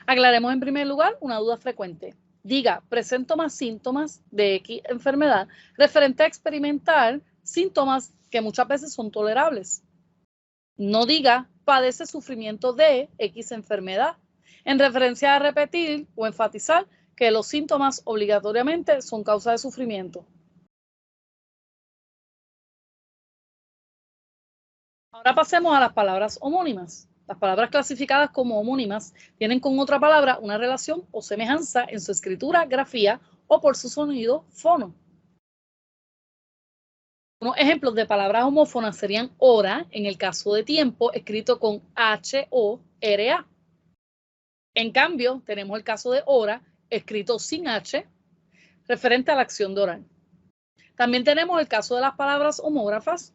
Aclaremos en primer lugar una duda frecuente. Diga, presento más síntomas de X enfermedad referente a experimentar síntomas que muchas veces son tolerables. No diga, padece sufrimiento de X enfermedad, en referencia a repetir o enfatizar que los síntomas obligatoriamente son causa de sufrimiento. Ahora pasemos a las palabras homónimas. Las palabras clasificadas como homónimas tienen con otra palabra una relación o semejanza en su escritura, grafía o por su sonido, fono. Unos ejemplos de palabras homófonas serían hora, en el caso de tiempo, escrito con H-O-R-A. En cambio, tenemos el caso de hora, escrito sin H, referente a la acción de orar. También tenemos el caso de las palabras homógrafas.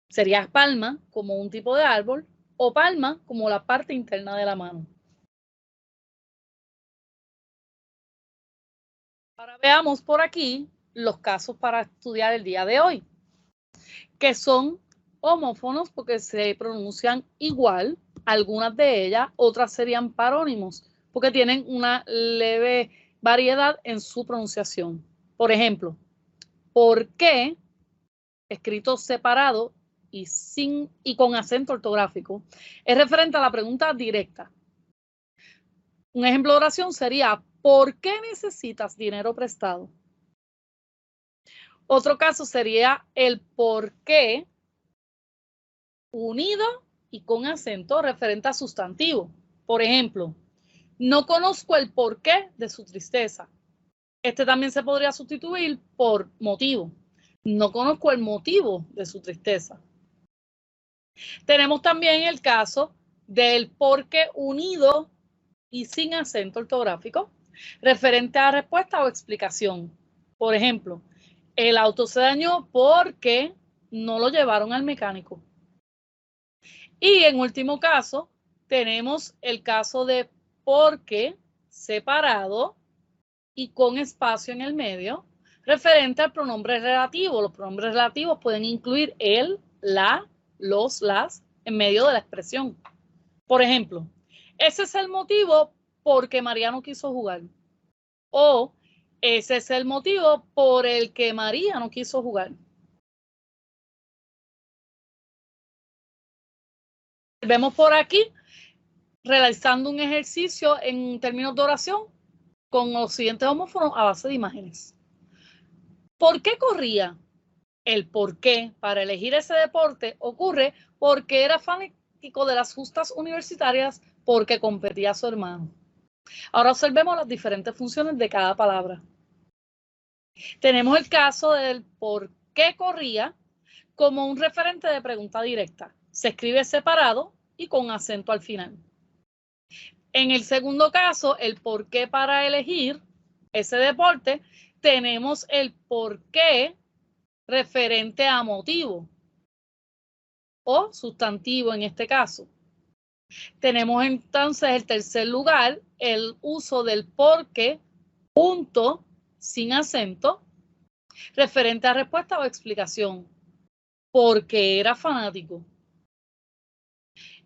Sería palma como un tipo de árbol o palma como la parte interna de la mano. Ahora veamos por aquí los casos para estudiar el día de hoy, que son homófonos porque se pronuncian igual, algunas de ellas, otras serían parónimos porque tienen una leve variedad en su pronunciación. Por ejemplo, ¿por qué? Escrito separado y con acento ortográfico, es referente a la pregunta directa. Un ejemplo de oración sería, ¿por qué necesitas dinero prestado? Otro caso sería el por qué unido y con acento referente a sustantivo. Por ejemplo, no conozco el porqué de su tristeza. Este también se podría sustituir por motivo. No conozco el motivo de su tristeza. Tenemos también el caso del por qué unido y sin acento ortográfico, referente a respuesta o explicación. Por ejemplo, el auto se dañó porque no lo llevaron al mecánico. Y en último caso, tenemos el caso de porque separado y con espacio en el medio, referente al pronombre relativo. Los pronombres relativos pueden incluir el, la, los, las, en medio de la expresión. Por ejemplo, ese es el motivo porque María no quiso jugar. O ese es el motivo por el que María no quiso jugar. Vemos por aquí realizando un ejercicio en términos de oración con los siguientes homófonos a base de imágenes. ¿Por qué corría? El por qué para elegir ese deporte ocurre porque era fanático de las justas universitarias porque competía a su hermano. Ahora observemos las diferentes funciones de cada palabra. Tenemos el caso del por qué corría como un referente de pregunta directa. Se escribe separado y con acento al final. En el segundo caso, el por qué para elegir ese deporte, tenemos el por qué referente a motivo o sustantivo en este caso. Tenemos entonces el tercer lugar, el uso del por qué, punto, sin acento, referente a respuesta o explicación, porque era fanático.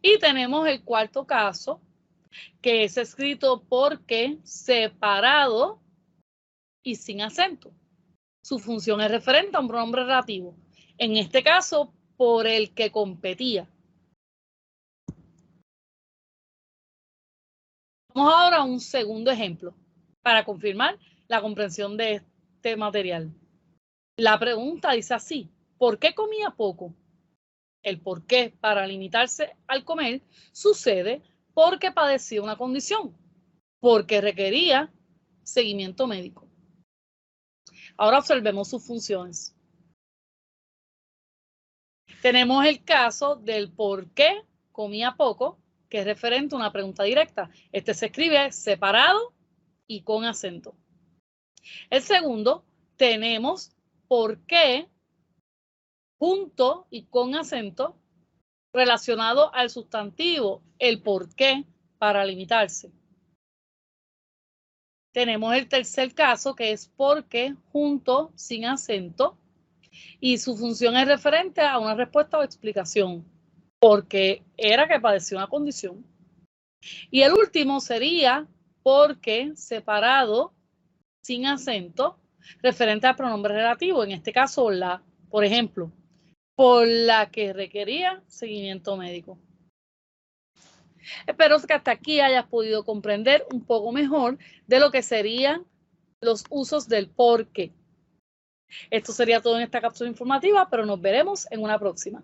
Y tenemos el cuarto caso, que es escrito porque separado y sin acento. Su función es referente a un pronombre relativo, en este caso, por el que competía. Vamos ahora a un segundo ejemplo para confirmar la comprensión de este material. La pregunta dice así, ¿por qué comía poco? El por qué para limitarse al comer sucede porque padecía una condición, porque requería seguimiento médico. Ahora observemos sus funciones. Tenemos el caso del por qué comía poco, que es referente a una pregunta directa. Este se escribe separado y con acento. El segundo, tenemos por qué junto y con acento relacionado al sustantivo, el por qué para limitarse. Tenemos el tercer caso, que es porque junto sin acento, y su función es referente a una respuesta o explicación, porque era que padecía una condición. Y el último sería porque separado, sin acento, referente al pronombre relativo, en este caso la, por ejemplo, por la que requería seguimiento médico. Espero que hasta aquí hayas podido comprender un poco mejor de lo que serían los usos del por qué. Esto sería todo en esta cápsula informativa, pero nos veremos en una próxima.